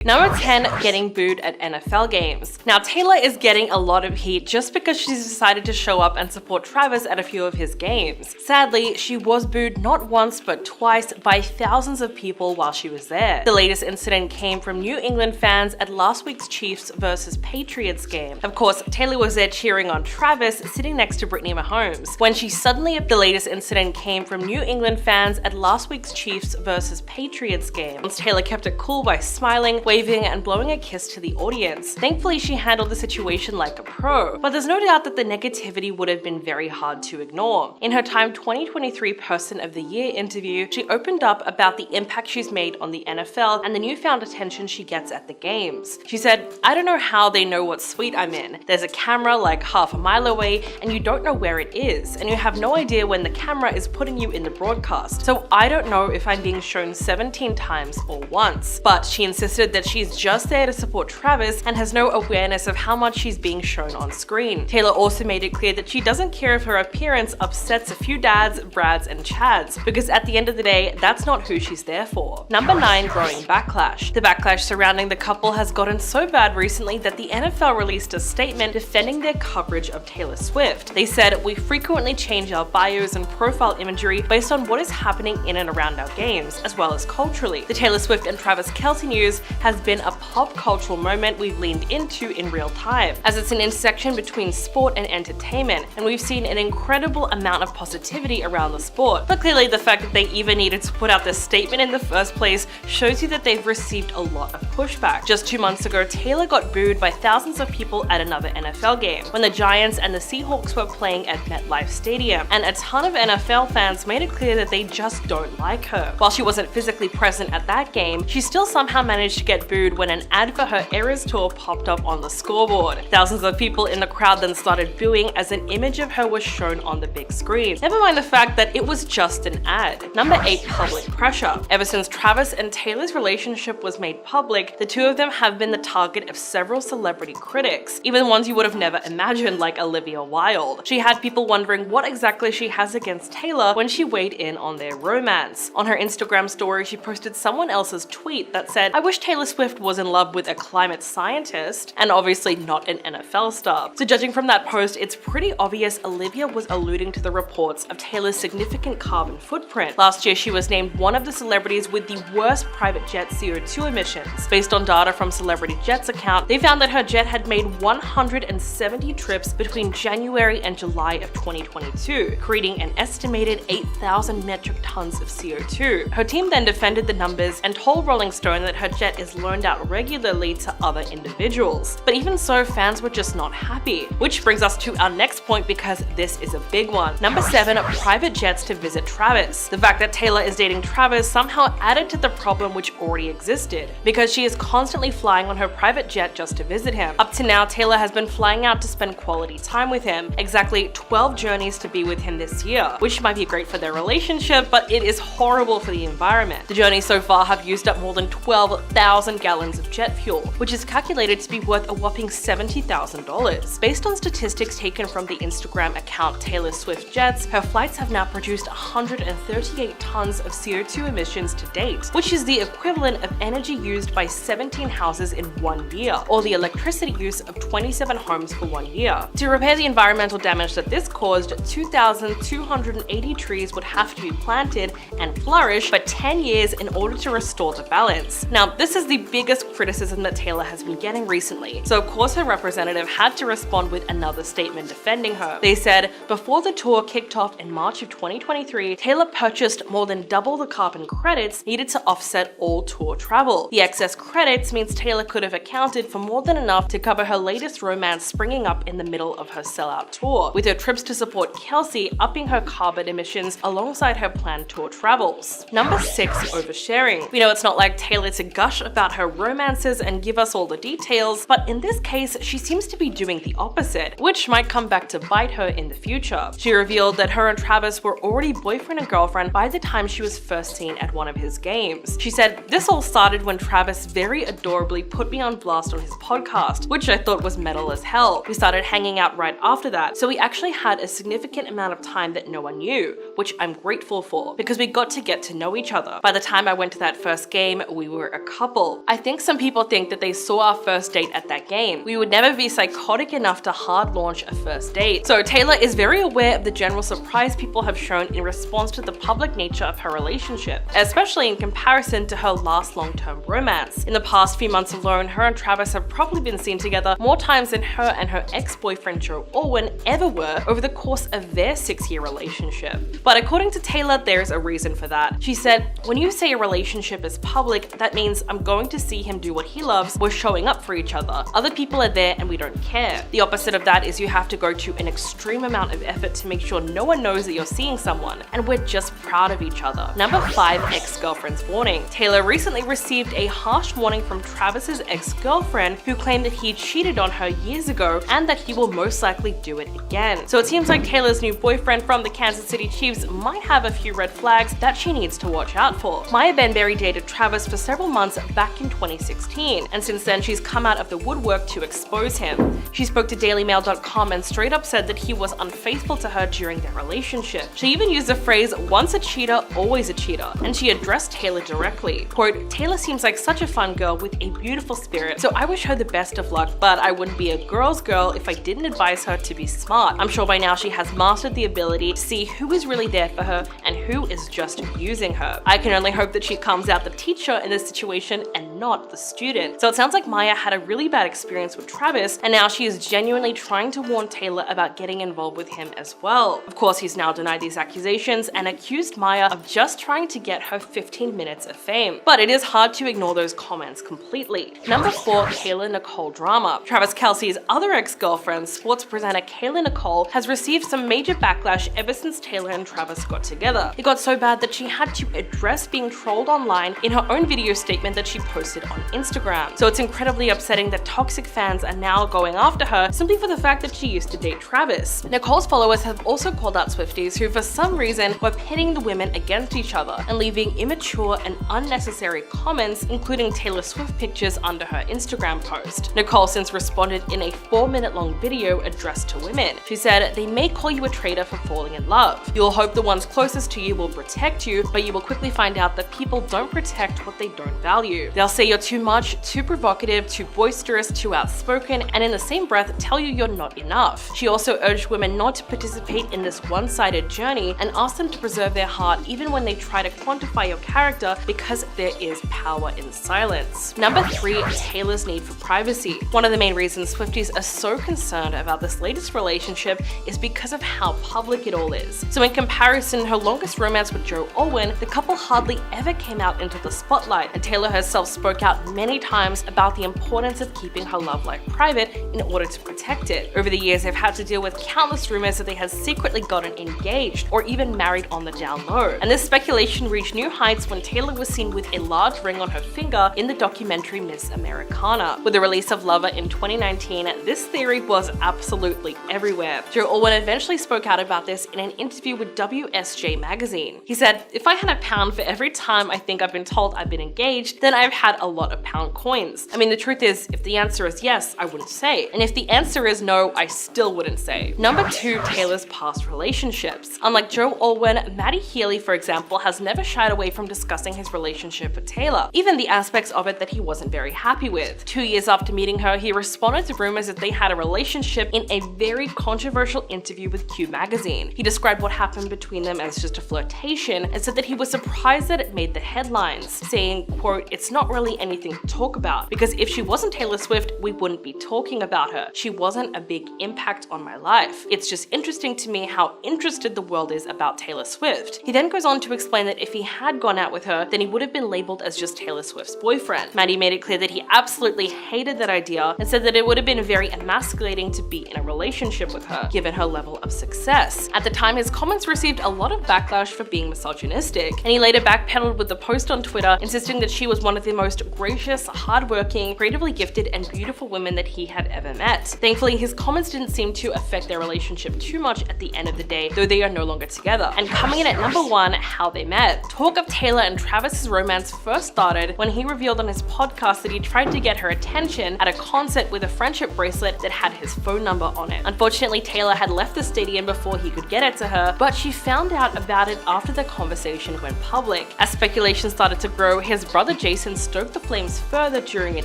Number 10, getting booed at NFL games. Now, Taylor is getting a lot of heat just because she's decided to show up and support Travis at a few of his games. Sadly, she was booed not once but twice by thousands of people while she was there. The latest incident came from New England fans at last week's Chiefs versus Patriots game. Of course, Taylor was there cheering on Travis, sitting next to Brittany Mahomes. When she suddenly, the latest incident came from New England fans at last week's Chiefs versus Patriots game. Taylor kept it cool by smiling, waving and blowing a kiss to the audience. Thankfully, she handled the situation like a pro, but there's no doubt that the negativity would have been very hard to ignore. In her Time 2023 Person of the Year interview, she opened up about the impact she's made on the NFL and the newfound attention she gets at the games. She said, "I don't know how they know what suite I'm in. There's a camera like half a mile away and you don't know where it is, and you have no idea when the camera is putting you in the broadcast. So I don't know if I'm being shown 17 times or once." But she insisted that she's just there to support Travis and has no awareness of how much she's being shown on screen. Taylor also made it clear that she doesn't care if her appearance upsets a few dads, Brads, and Chads, because at the end of the day, that's not who she's there for. Number 9, growing backlash. The backlash surrounding the couple has gotten so bad recently that the NFL released a statement defending their coverage of Taylor Swift. They said, "We frequently change our bios and profile imagery based on what is happening in and around our games, as well as culturally. The Taylor Swift and Travis Kelce news has been a pop cultural moment we've leaned into in real time, as it's an intersection between sport and entertainment, and we've seen an incredible amount of positivity around the sport." But clearly the fact that they even needed to put out this statement in the first place shows you that they've received a lot of pushback. Just 2 months ago, Taylor got booed by thousands of people at another NFL game, when the Giants and the Seahawks were playing at MetLife Stadium, and a ton of NFL fans made it clear that they just don't like her. While she wasn't physically present at that game, she still somehow managed to get booed when an ad for her Eras tour popped up on the scoreboard. Thousands of people in the crowd then started booing as an image of her was shown on the big screen. Never mind the fact that it was just an ad. Number 8, public pressure. Ever since Travis and Taylor's relationship was made public, the two of them have been the target of several celebrity critics, even ones you would have never imagined, like Olivia Wilde. She had people wondering what exactly she has against Taylor when she weighed in on their romance. On her Instagram story, she posted someone else's tweet that said, "I wish Taylor Swift was in love with a climate scientist, and obviously not an NFL star." So judging from that post, it's pretty obvious Olivia was alluding to the reports of Taylor's significant carbon footprint. Last year, she was named one of the celebrities with the worst private jet CO2 emissions. Based on data from Celebrity Jet's account, they found that her jet had made 170 trips between January and July of 2022, creating an estimated 8,000 metric tons of CO2. Her team then defended the numbers and told Rolling Stone that her jet is loaned out regularly to other individuals. But even so, fans were just not happy. Which brings us to our next point, because this is a big one. Number 7, private jets to visit Travis. The fact that Taylor is dating Travis somehow added to the problem which already existed, because she is constantly flying on her private jet just to visit him. Up to now, Taylor has been flying out to spend quality time with him, exactly 12 journeys to be with him this year, which might be great for their relationship, but it is horrible for the environment. The journeys so far have used up more than 12,000 gallons of jet fuel, which is calculated to be worth a whopping $70,000. Based on statistics taken from the Instagram account Taylor Swift Jets, her flights have now produced 138 tons of CO2 emissions to date, which is the equivalent of energy used by 17 houses in 1 year, or the electricity use of 27 homes for 1 year. To repair the environmental damage that this caused, 2,280 trees would have to be planted and flourish for 10 years in order to restore the balance. Now, this is the biggest criticism that Taylor has been getting recently, so of course her representative had to respond with another statement defending her. They said, "Before the tour kicked off in March of 2023, Taylor purchased more than double the carbon credits needed to offset all tour travel. The excess credits means Taylor could have accounted for more than enough to cover her latest romance springing up in the middle of her sellout tour, with her trips to support Kelce upping her carbon emissions alongside her planned tour travels." Number 6, oversharing. We know it's not like Taylor to gush about her romances and give us all the details, but in this case, she seems to be doing the opposite, which might come back to bite her in the future. She revealed that her and Travis were already boyfriend and girlfriend by the time she was first seen at one of his games. She said, "This all started when Travis very adorably put me on blast on his podcast, which I thought was metal as hell. We started hanging out right after that, so we actually had a significant amount of time that no one knew, which I'm grateful for, because we got to get to know each other. By the time I went to that first game, we were a couple. possible. I think some people think that they saw our first date at that game. We would never be psychotic enough to hard launch a first date. So Taylor is very aware of the general surprise people have shown in response to the public nature of her relationship, especially in comparison to her last long-term romance. In the past few months alone, her and Travis have probably been seen together more times than her and her ex-boyfriend Joe Alwyn ever were over the course of their 6-year relationship. But according to Taylor, there's a reason for that. She said, "When you say a relationship is public, that means I'm going to see him do what he loves, we're showing up for each other. Other people are there and we don't care. The opposite of that is you have to go to an extreme amount of effort to make sure no one knows that you're seeing someone, and we're just proud of each other." Number 5, ex-girlfriend's warning. Taylor recently received a harsh warning from Travis's ex-girlfriend, who claimed that he cheated on her years ago and that he will most likely do it again. So it seems like Taylor's new boyfriend from the Kansas City Chiefs might have a few red flags that she needs to watch out for. Maya Benberry dated Travis for several months back in 2016, and since then she's come out of the woodwork to expose him. She spoke to dailymail.com and straight up said that he was unfaithful to her during their relationship. She even used the phrase, "once a cheater, always a cheater," and she addressed Taylor directly. Quote, "Taylor seems like such a fun girl with a beautiful spirit, so I wish her the best of luck, but I wouldn't be a girl's girl if I didn't advise her to be smart. I'm sure by now she has mastered the ability to see who is really there for her and who is just using her. I can only hope that she comes out the teacher in this situation and not the student." So it sounds like Maya had a really bad experience with Travis, and now she is genuinely trying to warn Taylor about getting involved with him as well. Of course, he's now denied these accusations and accused Maya of just trying to get her 15 minutes of fame. But it is hard to ignore those comments completely. Number 4, Kayla Nicole drama. Travis Kelce's other ex-girlfriend, sports presenter Kayla Nicole, has received some major backlash ever since Taylor and Travis got together. It got so bad that she had to address being trolled online in her own video statement that she posted on Instagram. So it's incredibly upsetting that toxic fans are now going after her simply for the fact that she used to date Travis. Nicole's followers have also called out Swifties who for some reason were pitting the women against each other and leaving immature and unnecessary comments, including Taylor Swift pictures under her Instagram post. Nicole since responded in a 4-minute long video addressed to women. She said, "They may call you a traitor for falling in love. You'll hope the ones closest to you will protect you, but you will quickly find out that people don't protect what they don't value. They'll say you're too much, too provocative, too boisterous, too outspoken, and in the same breath tell you you're not enough." She also urged women not to participate in this one-sided journey and asked them to preserve their heart even when they try to quantify your character, because there is power in silence. Number 3, Taylor's need for privacy. One of the main reasons Swifties are so concerned about this latest relationship is because of how public it all is. So in comparison, her longest romance with Joe Alwyn, the couple hardly ever came out into the spotlight, and Taylor herself spoke out many times about the importance of keeping her love life private in order to protect it. Over the years, they've had to deal with countless rumors that they had secretly gotten engaged or even married on the down low. And this speculation reached new heights when Taylor was seen with a large ring on her finger in the documentary Miss Americana. With the release of Lover in 2019, this theory was absolutely everywhere. Joe Alwyn eventually spoke out about this in an interview with WSJ magazine. He said, "If I had a pound for every time I think I've been told I've been engaged, then I've had a lot of pound coins. I mean, the truth is, if the answer is yes, I wouldn't say. And if the answer is no, I still wouldn't say." Number 2, Taylor's past relationships. Unlike Joe Alwyn, Matty Healy, for example, has never shied away from discussing his relationship with Taylor, even the aspects of it that he wasn't very happy with. 2 years after meeting her, he responded to rumors that they had a relationship in a very controversial interview with Q magazine. He described what happened between them as just a flirtation and said that he was surprised that it made the headlines, saying, quote, "It's not really anything to talk about, because if she wasn't Taylor Swift, we wouldn't be talking about her. She wasn't a big impact on my life. It's just interesting to me how interested the world is about Taylor Swift." He then goes on to explain that if he had gone out with her, then he would have been labeled as just Taylor Swift's boyfriend. Matty made it clear that he absolutely hated that idea and said that it would have been very emasculating to be in a relationship with her, given her level of success. At the time, his comments received a lot of backlash for being misogynistic, and he later backpedaled with the post on Twitter, insisting that she was one of the most gracious, hardworking, creatively gifted, and beautiful women that he had ever met. Thankfully, his comments didn't seem to affect their relationship too much at the end of the day, though they are no longer together. And coming in at number 1, how they met. Talk of Taylor and Travis's romance first started when he revealed on his podcast that he tried to get her attention at a concert with a friendship bracelet that had his phone number on it. Unfortunately, Taylor had left the stadium before he could get it to her, but she found out about it after the conversation went public. As speculation started to grow, his brother Jason stoked the flames further during an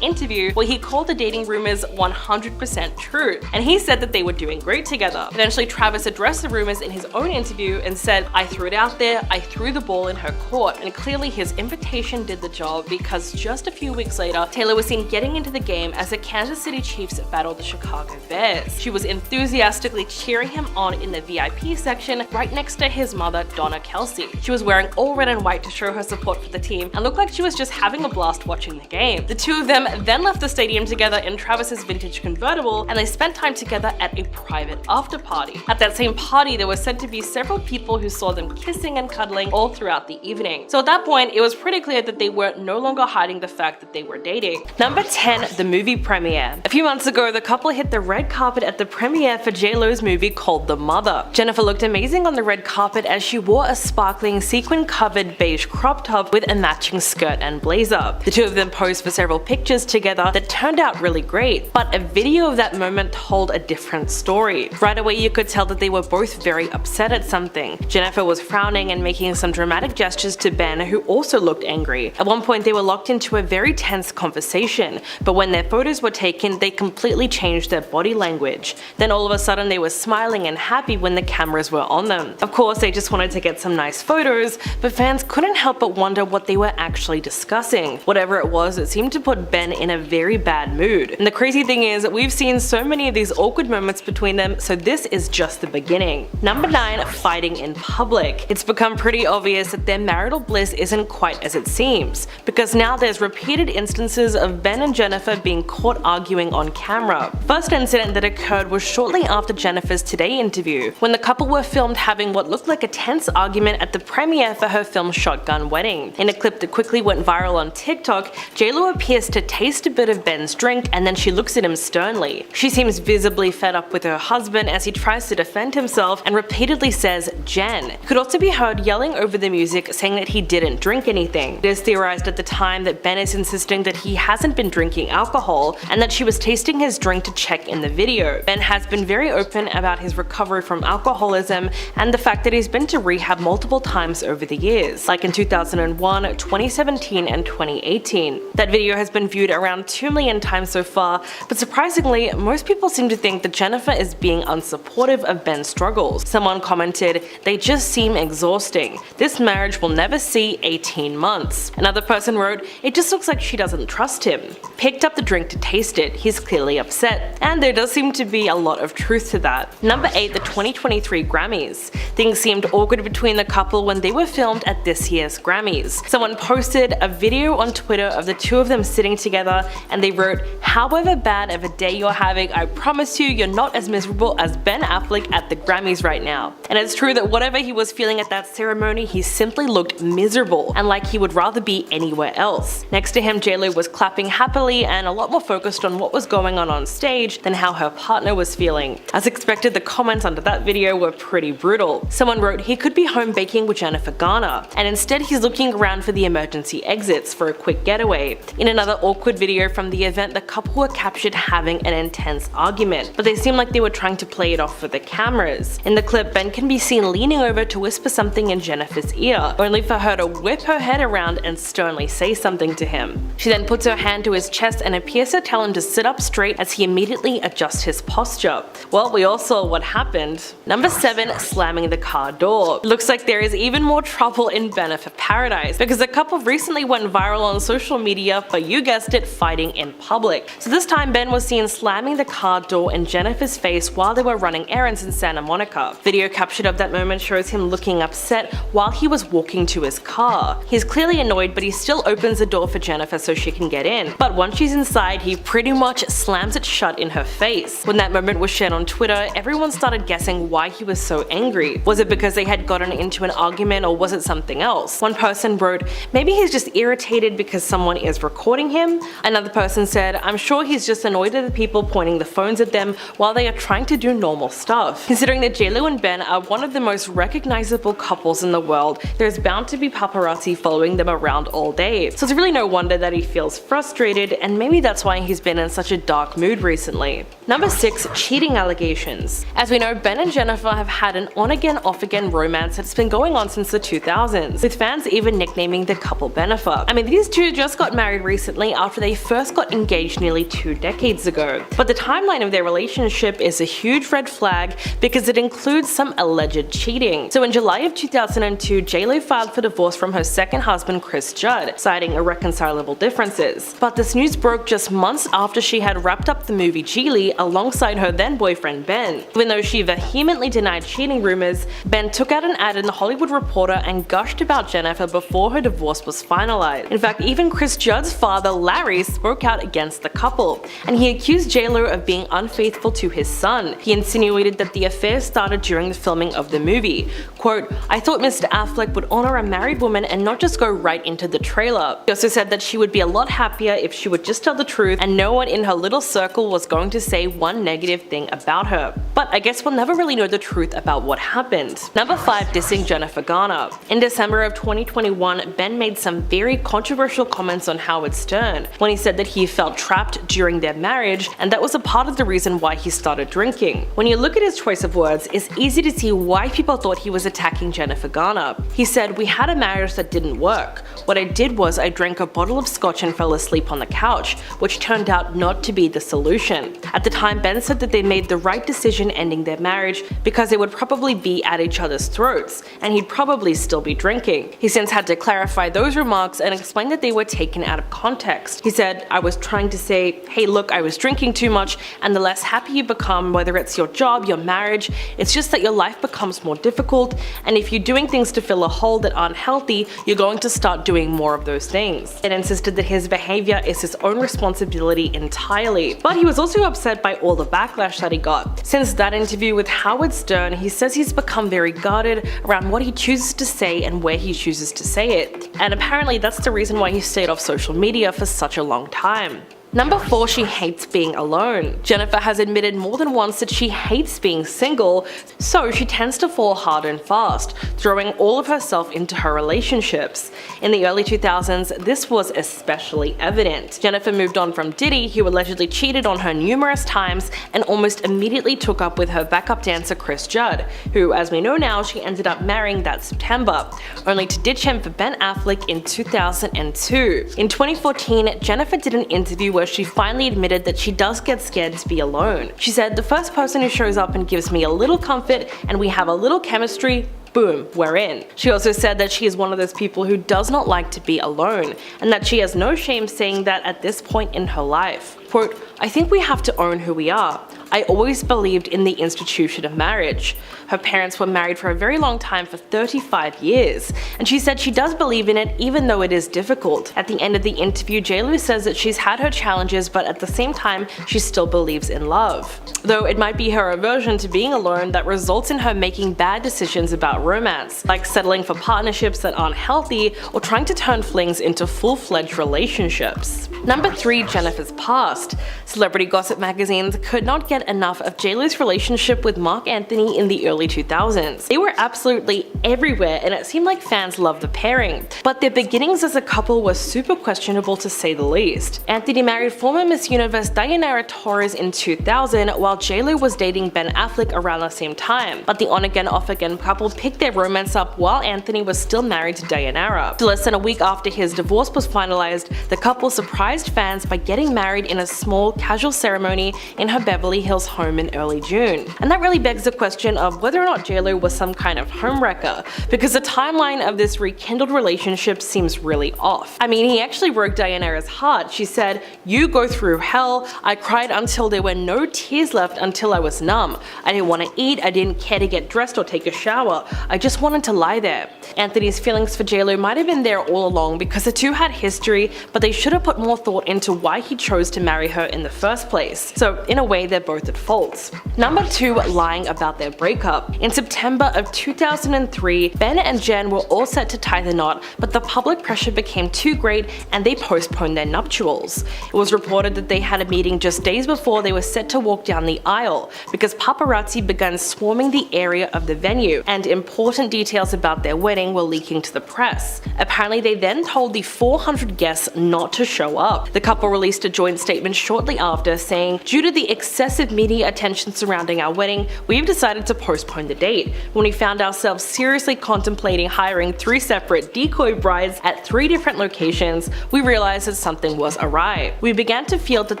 interview where he called the dating rumors 100% true, and he said that they were doing great together. Eventually, Travis addressed the rumors in his own interview and said, "I threw it out there, I threw the ball in her court," and clearly his invitation did the job, because just a few weeks later, Taylor was seen getting into the game as the Kansas City Chiefs battled the Chicago Bears. She was enthusiastically cheering him on in the VIP section right next to his mother, Donna Kelsey. She was wearing all red and white to show her support for the team and looked like she was just having a blast watching the game. The two of them then left the stadium together in Travis's vintage convertible, and they spent time together at a private after party. At that same party, there were said to be several people who saw them kissing and cuddling all throughout the evening. So at that point, it was pretty clear that they were no longer hiding the fact that they were dating. Number 10, the movie premiere. A few months ago, the couple hit the red carpet at the premiere for J.Lo's movie called The Mother. Jennifer looked amazing on the red carpet as she wore a sparkling sequin-covered beige crop top with a matching skirt and blazer. The two of them posed for several pictures together that turned out really great, but a video of that moment told a different story. Right away, you could tell that they were both very upset at something. Jennifer was frowning and making some dramatic gestures to Ben, who also looked angry. At one point, they were locked into a very tense conversation, but when their photos were taken, they completely changed their body language. Then all of a sudden, they were smiling and happy when the cameras were on them. Of course, they just wanted to get some nice photos, but fans couldn't help but wonder what they were actually discussing. Whatever it was, it seemed to put Ben in a very bad mood. And the crazy thing is, we've seen so many of these awkward moments between them, so this is just the beginning. Number 9, fighting in public. It's become pretty obvious that their marital bliss isn't quite as it seems, because now there's repeated instances of Ben and Jennifer being caught arguing on camera. First incident that occurred was shortly after Jennifer's Today interview, when the couple were filmed having what looked like a tense argument at the premiere for her film Shotgun Wedding. In a clip that quickly went viral on TikTok, J.Lo appears to taste a bit of Ben's drink and then she looks at him sternly. She seems visibly fed up with her husband as he tries to defend himself and repeatedly says Jen. He could also be heard yelling over the music, saying that he didn't drink anything. It is theorized at the time that Ben is insisting that he hasn't been drinking alcohol and that she was tasting his drink to check in the video. Ben has been very open about his recovery from alcoholism and the fact that he's been to rehab multiple times over the years, like in 2001, 2017, and 2018. That video has been viewed around 2 million times so far, but surprisingly, most people seem to think that Jennifer is being unsupportive of Ben's struggles. Someone commented, "They just seem exhausting. This marriage will never see 18 months. Another person wrote, "It just looks like she doesn't trust him." Picked up the drink to taste it. He's clearly upset. And there does seem to be a lot of truth to that. Number 8, the 2023 Grammys. Things seemed awkward between the couple when they were filmed at this year's Grammys. Someone posted a video on Twitter of the two of them sitting together, and they wrote, "However bad of a day you're having, I promise you're not as miserable as Ben Affleck at the Grammys right now." And it's true that whatever he was feeling at that ceremony, he simply looked miserable and like he would rather be anywhere else. Next to him, J.Lo was clapping happily and a lot more focused on what was going on stage than how her partner was feeling. As expected, the comments under that video were pretty brutal. Someone wrote, "He could be home baking with Jennifer Garner, and instead he's looking around for the emergency exits for a quick getaway." In another awkward video from the event, the couple were captured having an intense argument, but they seemed like they were trying to play it off for the cameras. In the clip, Ben can be seen leaning over to whisper something in Jennifer's ear, only for her to whip her head around and sternly say something to him. She then puts her hand to his chest and appears to tell him to sit up straight as he immediately adjusts his posture. Well, we all saw what happened. Number 7, slamming the car door. Looks like there is even more trouble in Benefit Paradise, because the couple recently went viral on social media for, you guessed it, fighting in public. So this time Ben was seen slamming the car door in Jennifer's face while they were running errands in Santa Monica. Video captured of that moment shows him looking upset while he was walking to his car. He's clearly annoyed, but he still opens the door for Jennifer so she can get in. But once she's inside, he pretty much slams it shut in her face. When that moment was shared on Twitter, everyone started guessing why he was so angry. Was it because they had gotten into an argument, or was it something else? One person wrote, "Maybe he's just irritated because someone is recording him." Another person said, "I'm sure he's just annoyed at the people pointing the phones at them while they are trying to do normal stuff." Considering that J.Lo and Ben are one of the most recognizable couples in the world, there's bound to be paparazzi following them around all day. So it's really no wonder that he feels frustrated, and maybe that's why he's been in such a dark mood recently. Number 6, cheating allegations. As we know, Ben and Jennifer have had an on-again, off-again romance that's been going on since the 2000s, with fans even nicknaming the couple Bennifer. I mean, these two just got married recently after they first got engaged nearly 2 decades ago. But the timeline of their relationship is a huge red flag because it includes some alleged cheating. So in July of 2002, J-Lo filed for divorce from her second husband Chris Judd, citing irreconcilable differences. But this news broke just months after she had wrapped up the movie Geely alongside her then boyfriend Ben. Even though she vehemently denied cheating rumors, Ben took out an ad in The Hollywood Reporter and gushed about Jennifer before her divorce was finalized. In fact, even Chris Judd's father Larry spoke out against the couple, and he accused J-Lo of being unfaithful to his son. He insinuated that the affair started during the filming of the movie. Quote, "I thought Mr. Affleck would honor a married woman and not just go right into the trailer." He also said that she would be a lot happier if she would just tell the truth and no one in her little circle was going to say one negative thing about her. But I guess we'll never really know the truth about what happened. Number 5. Dissing Jennifer Garner. In December of 2021, Ben made some very controversial comments on Howard Stern when he said that he felt trapped during their marriage, and that was a part of the reason why he started drinking. When you look at his choice of words, it's easy to see why people thought he was attacking Jennifer Garner. He said, "We had a marriage that didn't work. What I did was I drank a bottle of scotch and fell asleep on the couch, which turned out not to be the solution." At the time, Ben said that they made the right decision ending their marriage because they would probably be at each other's throats, and he'd probably still be drinking. He since had to clarify those remarks and explain that they were taken out of context. He said, "I was trying to say, hey look, I was drinking too much, and the less happy you become, whether it's your job, your marriage, it's just that your life becomes more difficult, and if you're doing things to fill a hole that aren't healthy, you're going to start doing more of those things." It insisted that his behavior is his own responsibility entirely. But he was also upset by all the backlash that he got. Since that interview with Howard Stern, he says he's become very guarded around what he chooses to say and where he chooses to say it. And apparently that's the reason why he stayed off social media for such a long time. Number 4. She hates being alone. Jennifer has admitted more than once that she hates being single, so she tends to fall hard and fast, throwing all of herself into her relationships. In the early 2000s, this was especially evident. Jennifer moved on from Diddy, who allegedly cheated on her numerous times, and almost immediately took up with her backup dancer Chris Judd, who, as we know now, she ended up marrying that September, only to ditch him for Ben Affleck in 2002. In 2014, Jennifer did an interview where she finally admitted that she does get scared to be alone. She said, "The first person who shows up and gives me a little comfort and we have a little chemistry, boom, we're in." She also said that she is one of those people who does not like to be alone, and that she has no shame saying that at this point in her life. Quote, "I think we have to own who we are. I always believed in the institution of marriage." Her parents were married for a very long time, for 35 years, and she said she does believe in it even though it is difficult. At the end of the interview, J-Lo says that she's had her challenges, but at the same time, she still believes in love. Though it might be her aversion to being alone that results in her making bad decisions about romance, like settling for partnerships that aren't healthy or trying to turn flings into full-fledged relationships. Number 3. Jennifer's past. Celebrity gossip magazines could not get enough of J-Lo's relationship with Marc Anthony in the early 2000s. They were absolutely everywhere, and it seemed like fans loved the pairing. But their beginnings as a couple were super questionable, to say the least. Anthony married former Miss Universe Diana Torres in 2000, while J-Lo was dating Ben Affleck around the same time. But the on-again, off-again couple picked their romance up while Anthony was still married to Diana. Less than a week after his divorce was finalized, the couple surprised fans by getting married in a small, casual ceremony in her Beverly Hills home in early June. And that really begs the question of whether or not J-Lo was some kind of homewrecker, because the timeline of this rekindled relationship seems really off. I mean, he actually broke Diana's heart. She said, "You go through hell. I cried until there were no tears left, until I was numb. I didn't want to eat, I didn't care to get dressed or take a shower. I just wanted to lie there." Anthony's feelings for J-Lo might have been there all along because the two had history, but they should have put more thought into why he chose to marry her in the first place. So in a way, they're both at fault. Number 2. Lying about their breakup. In September of 2003, Ben and Jen were all set to tie the knot, but the public pressure became too great and they postponed their nuptials. It was reported that they had a meeting just days before they were set to walk down the aisle because paparazzi began swarming the area of the venue, and important details about their wedding were leaking to the press. Apparently, they then told the 400 guests not to show up. The couple released a joint statement statement shortly after saying, "Due to the excessive media attention surrounding our wedding, we've decided to postpone the date. When we found ourselves seriously contemplating hiring 3 separate decoy brides at 3 different locations, we realized that something was awry. We began to feel that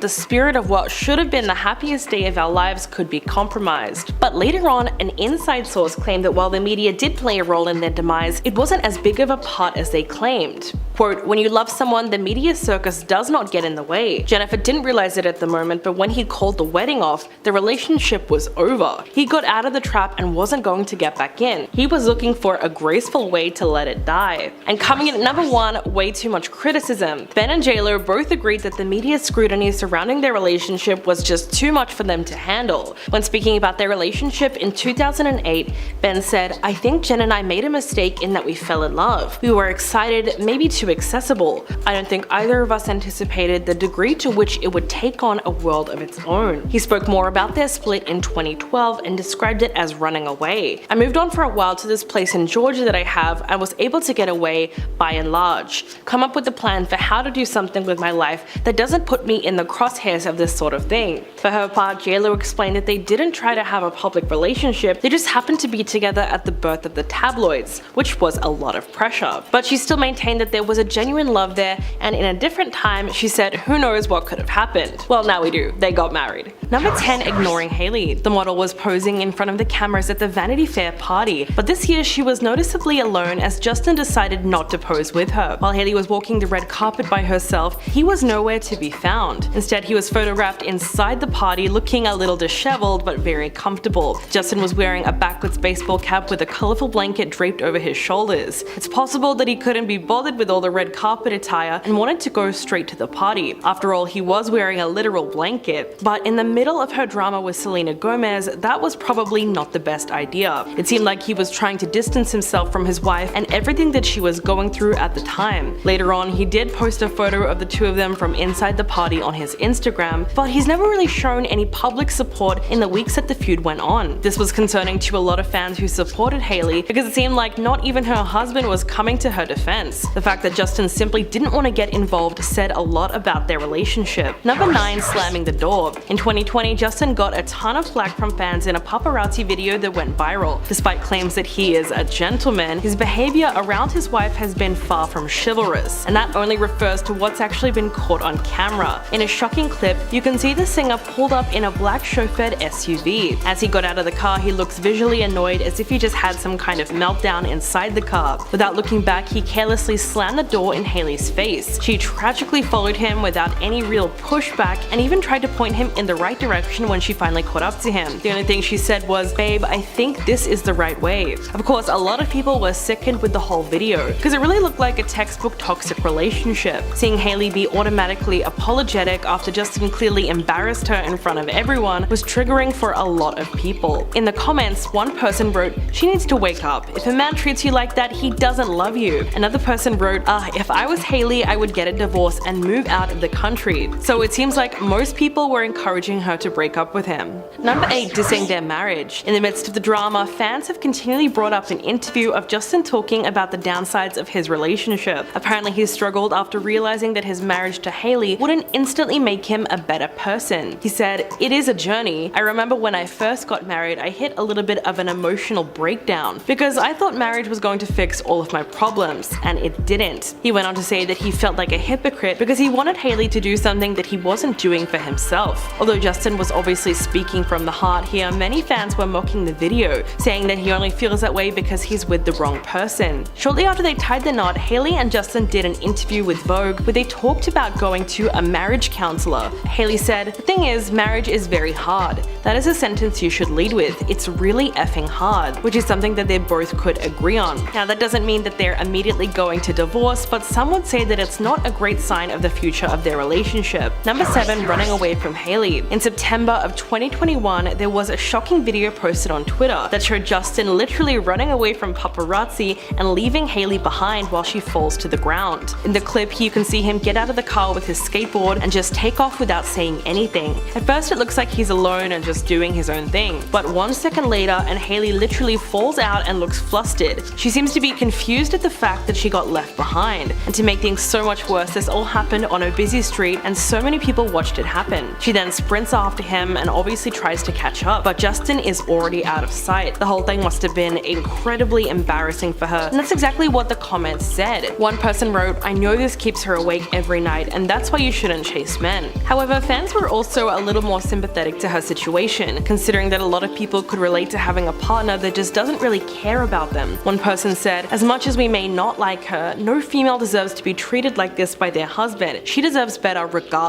the spirit of what should have been the happiest day of our lives could be compromised." But later on, an inside source claimed that while the media did play a role in their demise, it wasn't as big of a part as they claimed. Quote, "When you love someone, the media circus does not get in the way. Jennifer didn't realize it at the moment, but when he called the wedding off, the relationship was over. He got out of the trap and wasn't going to get back in. He was looking for a graceful way to let it die." And coming in at number 1, way too much criticism. Ben and J.Lo both agreed that the media scrutiny surrounding their relationship was just too much for them to handle. When speaking about their relationship in 2008, Ben said, "I think Jen and I made a mistake in that we fell in love. We were excited, maybe too accessible. I don't think either of us anticipated the degree to which it would take on a world of its own." He spoke more about their split in 2012 and described it as running away. "I moved on for a while to this place in Georgia that I have. I was able to get away by and large. Come up with a plan for how to do something with my life that doesn't put me in the crosshairs of this sort of thing." For her part, J.Lo explained that they didn't try to have a public relationship, they just happened to be together at the birth of the tabloids, which was a lot of pressure. But she still maintained that there was a genuine love there, and in a different time, she said, "Who knows what could have happened?" Well, now we do. They got married. Number 10, ignoring Hailey. The model was posing in front of the cameras at the Vanity Fair party, but this year she was noticeably alone as Justin decided not to pose with her. While Hailey was walking the red carpet by herself, he was nowhere to be found. Instead, he was photographed inside the party looking a little disheveled but very comfortable. Justin was wearing a backwards baseball cap with a colorful blanket draped over his shoulders. It's possible that he couldn't be bothered with all the red carpet attire and wanted to go straight to the party. After all, he was wearing a literal blanket. But in the middle of her drama with Selena Gomez, that was probably not the best idea. It seemed like he was trying to distance himself from his wife and everything that she was going through at the time. Later on, he did post a photo of the two of them from inside the party on his Instagram, but he's never really shown any public support in the weeks that the feud went on. This was concerning to a lot of fans who supported Hailey because it seemed like not even her husband was coming to her defense. The fact that Justin simply didn't want to get involved said a lot about their relationship. Number 9, slamming the door. In 2020, Justin got a ton of flack from fans in a paparazzi video that went viral. Despite claims that he is a gentleman, his behavior around his wife has been far from chivalrous, and that only refers to what's actually been caught on camera. In a shocking clip, you can see the singer pulled up in a black chauffeured SUV. As he got out of the car, he looks visually annoyed as if he just had some kind of meltdown inside the car. Without looking back, he carelessly slammed the door in Hailey's face. She tragically followed him without any real pushback and even tried to point him in the right direction when she finally caught up to him. The only thing she said was, "Babe, I think this is the right way." Of course, a lot of people were sickened with the whole video because it really looked like a textbook toxic relationship. Seeing Hailey be automatically apologetic after Justin clearly embarrassed her in front of everyone was triggering for a lot of people. In the comments, one person wrote, "She needs to wake up. If a man treats you like that, he doesn't love you." Another person wrote, "If I was Hailey, I would get a divorce and move out of the country." So it seems like most people were encouraging her to break up with him. Number 8, dissing their marriage. In the midst of the drama, fans have continually brought up an interview of Justin talking about the downsides of his relationship. Apparently he struggled after realizing that his marriage to Hailey wouldn't instantly make him a better person. He said, "It is a journey. I remember when I first got married, I hit a little bit of an emotional breakdown because I thought marriage was going to fix all of my problems, and it didn't." He went on to say that he felt like a hypocrite because he wanted Hailey to do something that he wasn't doing for himself. Although Justin was obviously speaking from the heart here, many fans were mocking the video, saying that he only feels that way because he's with the wrong person. Shortly after they tied the knot, Hailey and Justin did an interview with Vogue where they talked about going to a marriage counselor. Hailey said, "The thing is, marriage is very hard. That is a sentence you should lead with. It's really effing hard," which is something that they both could agree on. Now that doesn't mean that they're immediately going to divorce, but some would say that it's not a great sign of the future of their relationship. Number 7, running away from Hailey. In September of 2021, there was a shocking video posted on Twitter that showed Justin literally running away from paparazzi and leaving Hailey behind while she falls to the ground. In the clip, you can see him get out of the car with his skateboard and just take off without saying anything. At first it looks like he's alone and just doing his own thing, but 1 second later and Hailey literally falls out and looks flustered. She seems to be confused at the fact that she got left behind. And to make things so much worse, this all happened on a busy street and so so many people watched it happen. She then sprints after him and obviously tries to catch up, but Justin is already out of sight. The whole thing must have been incredibly embarrassing for her, and that's exactly what the comments said. One person wrote, "I know this keeps her awake every night, and that's why you shouldn't chase men." However, fans were also a little more sympathetic to her situation, considering that a lot of people could relate to having a partner that just doesn't really care about them. One person said, "As much as we may not like her, no female deserves to be treated like this by their husband. She deserves better regardless."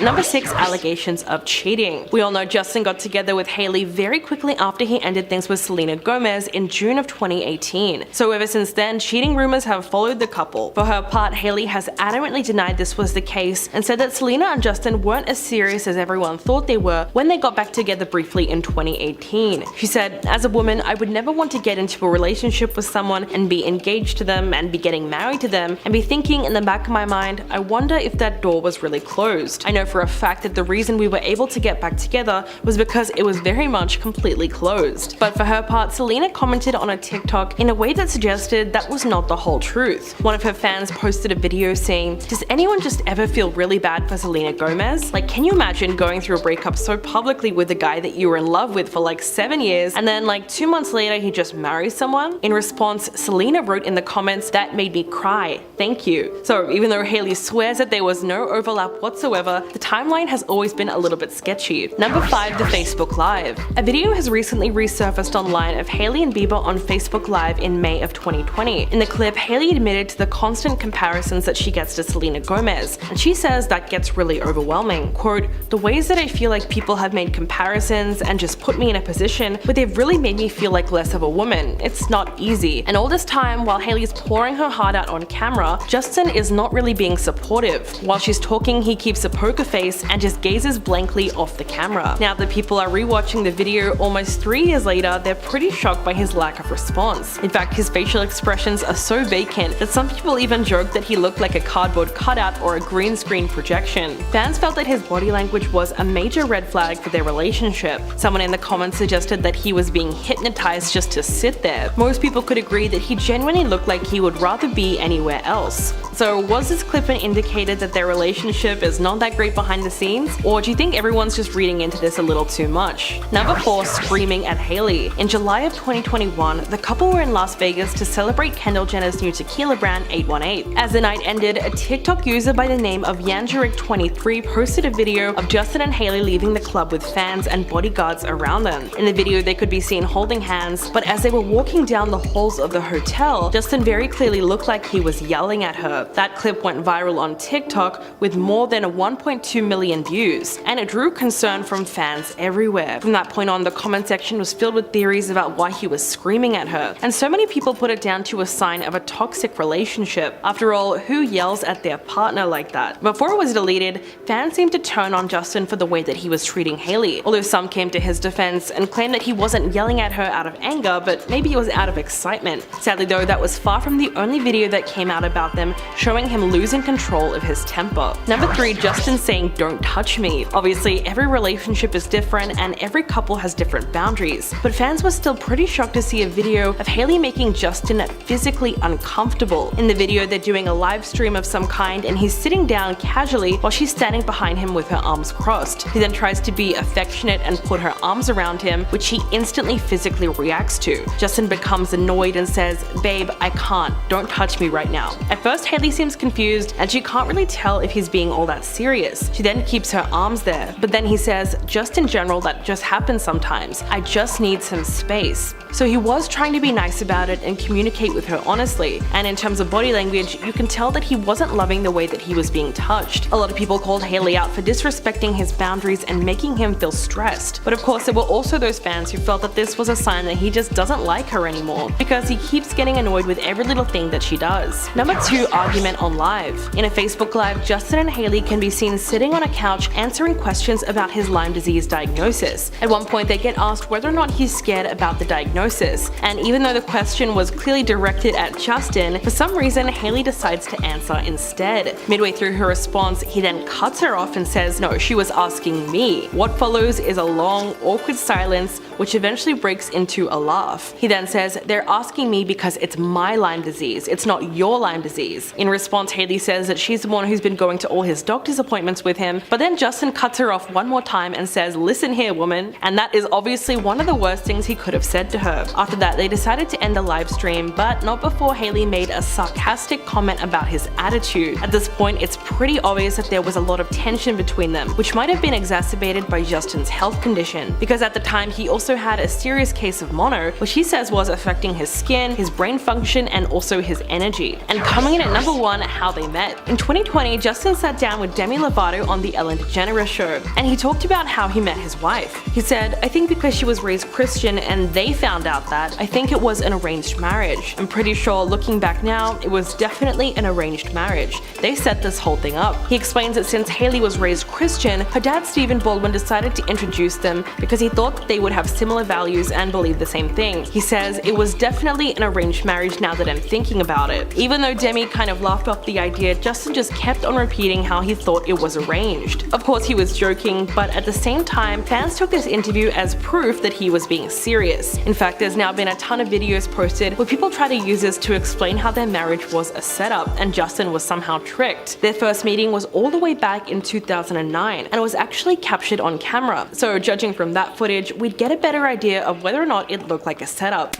Number 6, allegations of cheating. We all know Justin got together with Hailey very quickly after he ended things with Selena Gomez in June of 2018. So ever since then, cheating rumors have followed the couple. For her part, Hailey has adamantly denied this was the case and said that Selena and Justin weren't as serious as everyone thought they were when they got back together briefly in 2018. She said, "As a woman, I would never want to get into a relationship with someone and be engaged to them and be getting married to them and be thinking in the back of my mind, I wonder if that door was really closed. I know for a fact that the reason we were able to get back together was because it was very much completely closed." But for her part, Selena commented on a TikTok in a way that suggested that was not the whole truth. One of her fans posted a video saying, "Does anyone just ever feel really bad for Selena Gomez? Like, can you imagine going through a breakup so publicly with a guy that you were in love with for like 7 years and then like 2 months later he just marries someone?" In response, Selena wrote in the comments, "That made me cry. Thank you." So even though Hailey swears that there was no overlap whatsoever, the timeline has always been a little bit sketchy. Number 5, the Facebook Live. A video has recently resurfaced online of Hailey and Bieber on Facebook Live in May of 2020. In the clip, Hailey admitted to the constant comparisons that she gets to Selena Gomez, and she says that gets really overwhelming. Quote, "The ways that I feel like people have made comparisons and just put me in a position where they've really made me feel like less of a woman. It's not easy." And all this time, while Hailey's pouring her heart out on camera, Justin is not really being supportive. While she's talking, he keeps a poker face and just gazes blankly off the camera. Now that people are rewatching the video almost 3 years later, they're pretty shocked by his lack of response. In fact, his facial expressions are so vacant that some people even joke that he looked like a cardboard cutout or a green screen projection. Fans felt that his body language was a major red flag for their relationship. Someone in the comments suggested that he was being hypnotized just to sit there. Most people could agree that he genuinely looked like he would rather be anywhere else. So was this clip an indicator that their relationship is not that great behind the scenes? Or do you think everyone's just reading into this a little too much? Number 4, screaming at Hailey. In July of 2021, the couple were in Las Vegas to celebrate Kendall Jenner's new tequila brand 818. As the night ended, a TikTok user by the name of Yanjeric23 posted a video of Justin and Hailey leaving the club with fans and bodyguards around them. In the video, they could be seen holding hands, but as they were walking down the halls of the hotel, Justin very clearly looked like he was yelling at her. That clip went viral on TikTok with more than 1.2 million views, and it drew concern from fans everywhere. From that point on, the comment section was filled with theories about why he was screaming at her, and so many people put it down to a sign of a toxic relationship. After all, who yells at their partner like that? Before it was deleted, fans seemed to turn on Justin for the way that he was treating Hailey, although some came to his defense and claimed that he wasn't yelling at her out of anger, but maybe it was out of excitement. Sadly though, that was far from the only video that came out about them showing him losing control of his temper. Number 3, Justin saying, "Don't touch me." Obviously, every relationship is different and every couple has different boundaries, but fans were still pretty shocked to see a video of Hailey making Justin physically uncomfortable. In the video, they're doing a live stream of some kind and he's sitting down casually while she's standing behind him with her arms crossed. He then tries to be affectionate and put her arms around him, which he instantly physically reacts to. Justin becomes annoyed and says, "Babe, I can't. Don't touch me right now." At first, Hailey seems confused and she can't really tell if he's being all that serious. She then keeps her arms there, but then he says, "Just in general, that just happens sometimes. I just need some space." So he was trying to be nice about it and communicate with her honestly, and in terms of body language, you can tell that he wasn't loving the way that he was being touched. A lot of people called Hailey out for disrespecting his boundaries and making him feel stressed, but of course there were also those fans who felt that this was a sign that he just doesn't like her anymore, because he keeps getting annoyed with every little thing that she does. Number 2, argument on live. In a Facebook Live, Justin and Hailey can be seen sitting on a couch answering questions about his Lyme disease diagnosis. At one point they get asked whether or not he's scared about the diagnosis, and even though the question was clearly directed at Justin, for some reason Hailey decides to answer instead. Midway through her response, he then cuts her off and says, "No, she was asking me." What follows is a long, awkward silence which eventually breaks into a laugh. He then says, "They're asking me because it's my Lyme disease, it's not your Lyme disease." In response, Hailey says that she's the one who's been going to all his doctor's appointments with him, but then Justin cuts her off one more time and says, "Listen here, woman," and that is obviously one of the worst things he could have said to her. After that, they decided to end the live stream, but not before Hailey made a sarcastic comment about his attitude. At this point, it's pretty obvious that there was a lot of tension between them, which might have been exacerbated by Justin's health condition, because at the time he also had a serious case of mono, which he says was affecting his skin, his brain function, and also his energy. And coming in at number 1, how they met. In 2020, Justin sat down with Demi Lovato on the Ellen DeGeneres show, and he talked about how he met his wife. He said, "I think because she was raised Christian and they found out that, I think it was an arranged marriage. I'm pretty sure, looking back now, it was definitely an arranged marriage. They set this whole thing up." He explains that since Hailey was raised Christian, her dad Stephen Baldwin decided to introduce them because he thought that they would have similar values and believe the same thing. He says, "It was definitely an arranged marriage now that I'm thinking about it." Even though Demi kind of laughed off the idea, Justin just kept on repeating how he thought it was arranged. Of course he was joking, but at the same time, fans took this interview as proof that he was being serious. In fact, there's now been a ton of videos posted where people try to use this to explain how their marriage was a setup and Justin was somehow tricked. Their first meeting was all the way back in 2009 and it was actually captured on camera, so judging from that footage, we'd get a better idea of whether or not it looked like a setup.